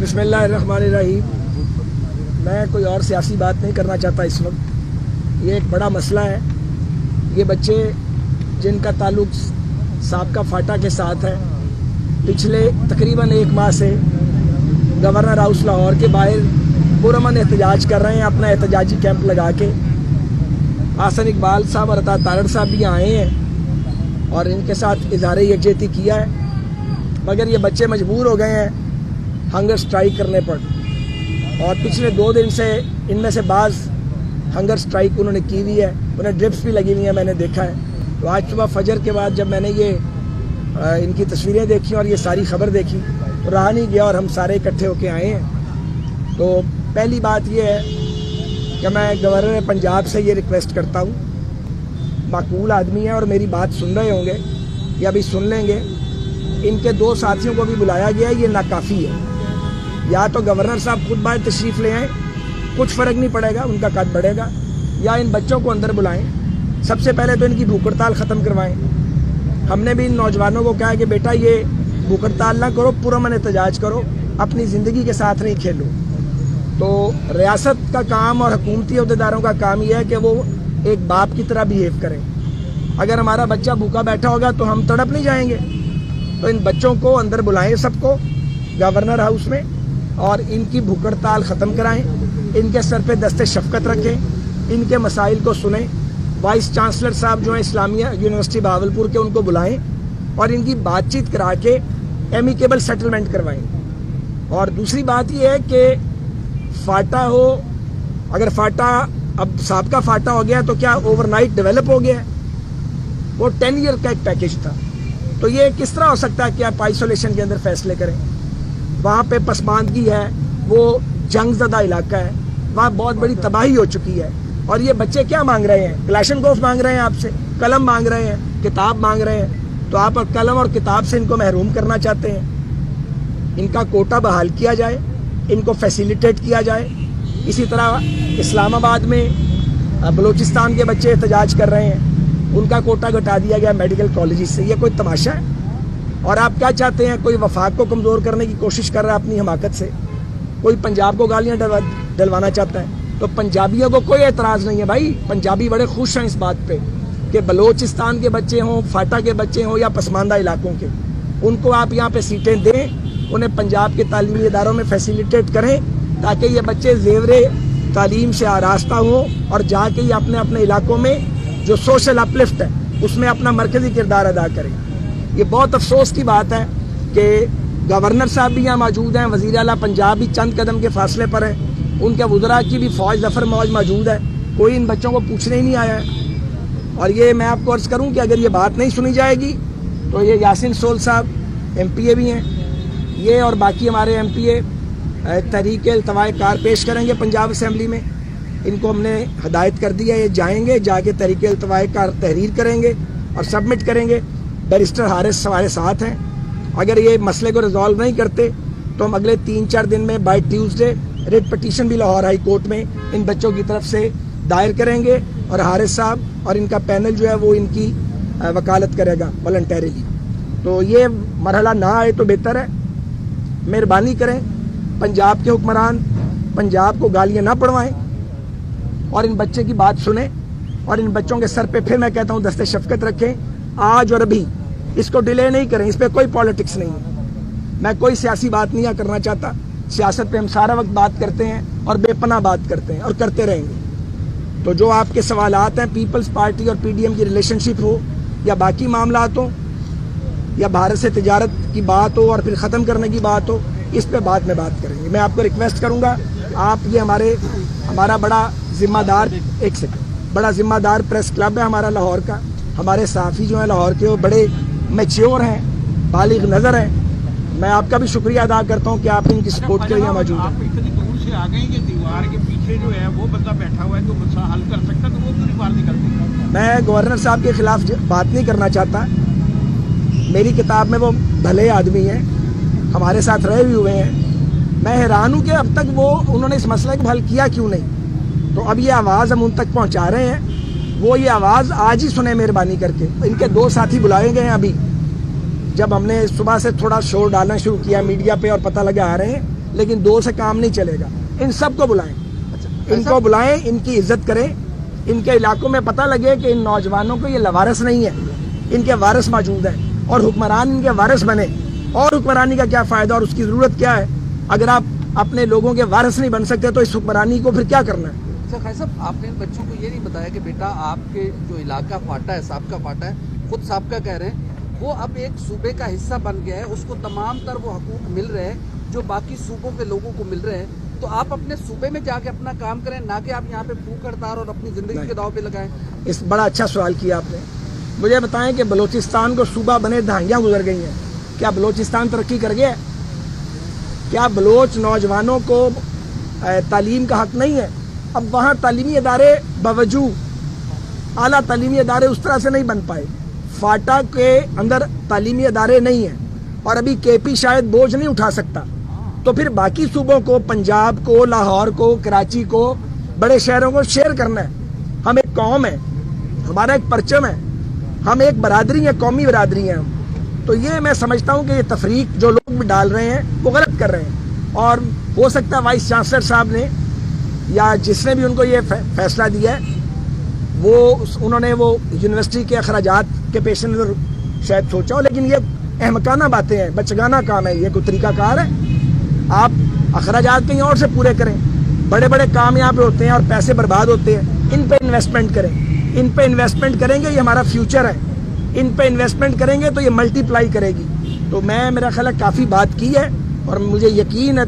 بسم اللہ الرحمن الرحیم۔ میں کوئی اور سیاسی بات نہیں کرنا چاہتا اس وقت۔ یہ ایک بڑا مسئلہ ہے۔ یہ بچے جن کا تعلق سابقہ فاٹا کے ساتھ ہے، پچھلے تقریباً 1 ماہ سے گورنر ہاؤس لاہور کے باہر پرامن احتجاج کر رہے ہیں، اپنا احتجاجی کیمپ لگا کے۔ حسن اقبال صاحب اور عطا تارڑ صاحب بھی آئے ہیں اور ان کے ساتھ اظہار یکجہتی کیا ہے، مگر یہ بچے مجبور ہو گئے ہیں ہنگر سٹرائک کرنے پر، اور پچھلے 2 دن سے ان میں سے بعض ہنگر سٹرائک انہوں نے کی ہوئی ہے، انہیں ڈرپس بھی لگی ہوئی ہیں، میں نے دیکھا ہے۔ تو آج صبح فجر کے بعد جب میں نے یہ ان کی تصویریں دیکھی اور یہ ساری خبر دیکھی تو رہا نہیں گیا، اور ہم سارے اکٹھے ہو کے آئے ہیں۔ تو پہلی بات یہ ہے کہ میں گورنر پنجاب سے یہ ریکویسٹ کرتا ہوں، معقول آدمی ہے اور میری بات سن رہے ہوں گے یا ابھی سن لیں گے، ان کے 2 ساتھیوں کو بھی بلایا گیا ہے، یہ ناکافی ہے۔ یا تو گورنر صاحب خود باہر تشریف لے آئیں، کچھ فرق نہیں پڑے گا، ان کا قد بڑھے گا، یا ان بچوں کو اندر بلائیں۔ سب سے پہلے تو ان کی بھوک ہڑتال ختم کروائیں۔ ہم نے بھی ان نوجوانوں کو کہا کہ بیٹا یہ بھوک ہڑتال نہ کرو، پرامن احتجاج کرو، اپنی زندگی کے ساتھ نہیں کھیلو۔ تو ریاست کا کام اور حکومتی عہدیداروں کا کام یہ ہے کہ وہ ایک باپ کی طرح بیہیو کریں۔ اگر ہمارا بچہ بھوکا بیٹھا ہوگا تو ہم تڑپ نہیں جائیں گے؟ تو ان بچوں کو اندر بلائیں، سب کو گورنر ہاؤس میں، اور ان کی بھوک ہڑتال ختم کرائیں، ان کے سر پہ دست شفقت رکھیں، ان کے مسائل کو سنیں۔ وائس چانسلر صاحب جو ہیں اسلامیہ یونیورسٹی بہاولپور کے، ان کو بلائیں اور ان کی بات چیت کرا کے ایمیکیبل سیٹلمنٹ کروائیں۔ اور دوسری بات یہ ہے کہ فاٹا ہو، اگر فاٹا اب سابقہ فاٹا ہو گیا تو کیا اوور نائٹ ڈیولپ ہو گیا ہے؟ وہ 10 ایئر کا ایک پیکیج تھا، تو یہ کس طرح ہو سکتا ہے کہ آپ آئسولیشن کے اندر فیصلے کریں؟ وہاں پہ پسماندگی ہے، وہ جنگ زدہ علاقہ ہے، وہاں بہت بڑی تباہی ہو چکی ہے، اور یہ بچے کیا مانگ رہے ہیں؟ کلاشنکوف مانگ رہے ہیں آپ سے، قلم مانگ رہے ہیں، کتاب مانگ رہے ہیں۔ تو آپ قلم اور کتاب سے ان کو محروم کرنا چاہتے ہیں؟ ان کا کوٹا بحال کیا جائے، ان کو فیسیلیٹیٹ کیا جائے۔ اسی طرح اسلام آباد میں بلوچستان کے بچے احتجاج کر رہے ہیں، ان کا کوٹا گھٹا دیا گیا میڈیکل کالجز سے۔ یہ کوئی تماشا ہے؟ اور آپ کیا چاہتے ہیں؟ کوئی وفاق کو کمزور کرنے کی کوشش کر رہا ہے اپنی حماقت سے، کوئی پنجاب کو گالیاں ڈلوانا چاہتا ہے۔ تو پنجابیوں کو کوئی اعتراض نہیں ہے بھائی، پنجابی بڑے خوش ہیں اس بات پہ کہ بلوچستان کے بچے ہوں، فاٹا کے بچے ہوں یا پسماندہ علاقوں کے، ان کو آپ یہاں پہ سیٹیں دیں، انہیں پنجاب کے تعلیمی اداروں میں فیسیلیٹیٹ کریں، تاکہ یہ بچے زیور تعلیم سے آراستہ ہوں اور جا کے یہ اپنے اپنے علاقوں میں جو سوشل اپلفٹ ہے اس میں اپنا مرکزی کردار ادا کریں۔ یہ بہت افسوس کی بات ہے کہ گورنر صاحب بھی یہاں موجود ہیں، وزیر اعلیٰ پنجاب بھی چند قدم کے فاصلے پر ہیں، ان کے وزراء کی بھی فوج ظفر موج موجود ہے، کوئی ان بچوں کو پوچھنے ہی نہیں آیا ہے۔ اور یہ میں آپ کو عرض کروں کہ اگر یہ بات نہیں سنی جائے گی تو یہ یاسین سول صاحب MPA بھی ہیں، یہ اور باقی ہمارے MPA تحریک التواء کار پیش کریں گے پنجاب اسمبلی میں۔ ان کو ہم نے ہدایت کر دی ہے، یہ جائیں گے، جا کے تحریک التواء کار تحریر کریں گے اور سبمٹ کریں گے۔ بیرسٹر حارث ہمارے ساتھ ہیں، اگر یہ مسئلے کو ریزالو نہیں کرتے تو ہم اگلے 3-4 دن میں بائی ٹیوزڈے ریٹ پٹیشن بھی لاہور ہائی کورٹ میں ان بچوں کی طرف سے دائر کریں گے، اور حارث صاحب اور ان کا پینل جو ہے وہ ان کی وکالت کرے گا والنٹیریلی۔ تو یہ مرحلہ نہ آئے تو بہتر ہے۔ مہربانی کریں، پنجاب کے حکمران پنجاب کو گالیاں نہ پڑھوائیں اور ان بچے کی بات سنیں، اور ان بچوں کے سر پہ پھر میں کہتا ہوں دست شفقت رکھیں آج اور ابھی، اس کو ڈیلے نہیں کریں۔ اس پہ کوئی پالیٹکس نہیں ہے، میں کوئی سیاسی بات نہیں کرنا چاہتا۔ سیاست پہ ہم سارا وقت بات کرتے ہیں اور بے پناہ بات کرتے ہیں اور کرتے رہیں گے۔ تو جو آپ کے سوالات ہیں، پیپلز پارٹی اور PDM کی ریلیشن شپ ہو یا باقی معاملات ہوں یا بھارت سے تجارت کی بات ہو اور پھر ختم کرنے کی بات ہو، اس پہ بعد میں بات کریں گے۔ میں آپ کو ریکویسٹ کروں گا، آپ یہ ہمارا بڑا ذمہ دار پریس کلب ہے ہمارا لاہور کا، ہمارے صحافی جو ہیں لاہور کے وہ بڑے میچیور ہیں، بالغ نظر ہیں۔ میں آپ کا بھی شکریہ ادا کرتا ہوں کہ آپ ان کی سپورٹ کے لیے موجود ہیں۔ آپ اتنی دور سے آ گئے کہ دیوار کے پیچھے جو ہے وہ بندہ بیٹھا ہوا ہے جو مسئلہ حل کر سکتا تو وہ کیوں نہیں باہر نکلتے؟ میں گورنر صاحب کے خلاف بات نہیں کرنا چاہتا، میری کتاب میں وہ بھلے آدمی ہیں، ہمارے ساتھ رہے بھی ہوئے ہیں۔ میں حیران ہوں کہ اب تک انہوں نے اس مسئلے کو حل کیا کیوں نہیں؟ تو اب یہ آواز ہم ان تک پہنچا رہے ہیں، وہ یہ آواز آج ہی سنیں مہربانی کر کے۔ ان کے 2 ساتھی بلائے گئے ہیں ابھی، جب ہم نے صبح سے تھوڑا شور ڈالنا شروع کیا میڈیا پہ اور پتہ لگا آ رہے ہیں، لیکن دو سے کام نہیں چلے گا. ان سب کو بلائیں, ان کو بلائیں, ان کی عزت کریں. ان کے علاقوں میں پتہ لگے کہ ان نوجوانوں کو یہ لوارث نہیں ہے, ان کے وارث موجود ہیں, اور حکمران ان کے وارث بنے. اور حکمرانی کا کیا فائدہ اور اس کی ضرورت کیا ہے؟ اگر آپ اپنے لوگوں کے وارث نہیں بن سکتے تو اس حکمرانی کو پھر کیا کرنا ہے؟ اچھا خیر صاحب, آپ نے ان بچوں کو یہ نہیں بتایا کہ بیٹا آپ کے جو علاقہ فاٹا ہے, سابقہ فاٹا ہے, خود سابقہ کہہ رہے ہیں, وہ اب ایک صوبے کا حصہ بن گیا ہے, اس کو تمام تر وہ حقوق مل رہے ہیں جو باقی صوبوں کے لوگوں کو مل رہے ہیں. تو آپ اپنے صوبے میں جا کے اپنا کام کریں, نہ کہ آپ یہاں پہ بھوک ہڑتال اور اپنی زندگی کے داؤ پہ لگائیں. اس بڑا اچھا سوال کیا آپ نے. مجھے بتائیں کہ بلوچستان کو صوبہ بنے دہائیاں گزر گئی ہیں, کیا بلوچستان ترقی کر گیا ہے؟ کیا بلوچ نوجوانوں کو تعلیم کا حق نہیں ہے؟ اب وہاں تعلیمی ادارے باوجود اعلیٰ تعلیمی ادارے اس طرح سے نہیں بن پائے. فاٹا کے اندر تعلیمی ادارے نہیں ہیں, اور ابھی کے پی شاید بوجھ نہیں اٹھا سکتا. تو پھر باقی صوبوں کو, پنجاب کو, لاہور کو, کراچی کو, بڑے شہروں کو شیئر کرنا ہے. ہم ایک قوم ہے, ہمارا ایک پرچم ہے, ہم ایک برادری ہیں, قومی برادری ہیں ہم. تو یہ میں سمجھتا ہوں کہ یہ تفریق جو لوگ بھی ڈال رہے ہیں وہ غلط کر رہے ہیں. اور ہو سکتا ہے وائس چانسلر صاحب نے یا جس نے بھی ان کو یہ فیصلہ دیا ہے انہوں نے وہ یونیورسٹی کے اخراجات کے پیش نظر شاید سوچا ہو, لیکن یہ احمقانہ باتیں ہیں, بچگانہ کام ہے. یہ کوئی طریقہ کار ہے؟ آپ اخراجات کہیں اور سے پورے کریں. بڑے بڑے کام یہاں پہ ہوتے ہیں اور پیسے برباد ہوتے ہیں. ان پہ انویسٹمنٹ کریں, ان پہ انویسٹمنٹ کریں گے, یہ ہمارا فیوچر ہے. ان پہ انویسٹمنٹ کریں گے تو یہ ملٹی پلائی کرے گی. تو میرا خیال ہے کافی بات کی ہے, اور مجھے یقین ہے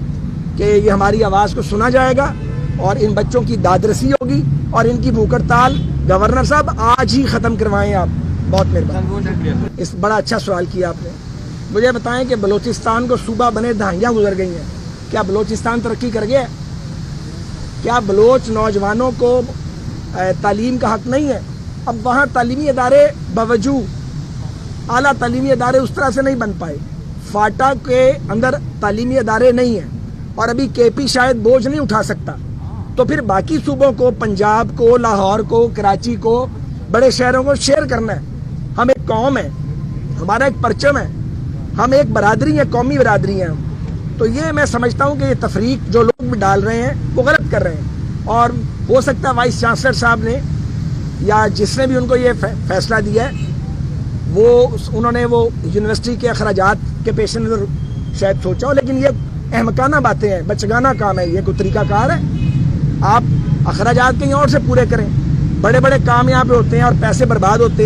کہ یہ ہماری آواز کو سنا جائے گا, اور ان بچوں کی دادرسی ہوگی, اور ان کی بھوک ہڑتال گورنر صاحب آج ہی ختم کروائیں آپ. بہت مہربانی. اس بڑا اچھا سوال کیا آپ نے. مجھے بتائیں کہ بلوچستان کو صوبہ بنے دہائیاں گزر گئی ہیں, کیا بلوچستان ترقی کر گیا ہے؟ کیا بلوچ نوجوانوں کو تعلیم کا حق نہیں ہے؟ اب وہاں تعلیمی ادارے باوجود اعلیٰ تعلیمی ادارے اس طرح سے نہیں بن پائے. فاٹا کے اندر تعلیمی ادارے نہیں ہیں, اور ابھی کے پی شاید بوجھ نہیں اٹھا سکتا. تو پھر باقی صوبوں کو, پنجاب کو, لاہور کو, کراچی کو, بڑے شہروں کو شیئر کرنا ہے. ہم ایک قوم ہے, ہمارا ایک پرچم ہے, ہم ایک برادری ہیں, قومی برادری ہیں ہم. تو یہ میں سمجھتا ہوں کہ یہ تفریق جو لوگ بھی ڈال رہے ہیں وہ غلط کر رہے ہیں. اور ہو سکتا ہے وائس چانسلر صاحب نے یا جس نے بھی ان کو یہ فیصلہ دیا ہے انہوں نے وہ یونیورسٹی کے اخراجات کے پیش نظر شاید سوچا ہو, لیکن یہ احمقانہ باتیں ہیں, بچگانہ کام ہے. یہ کوئی طریقہ کار ہے؟ آپ اخراجات کہیں اور سے پورے کریں. بڑے بڑے کام یہاں پہ ہوتے ہیں اور پیسے برباد ہوتے ہیں.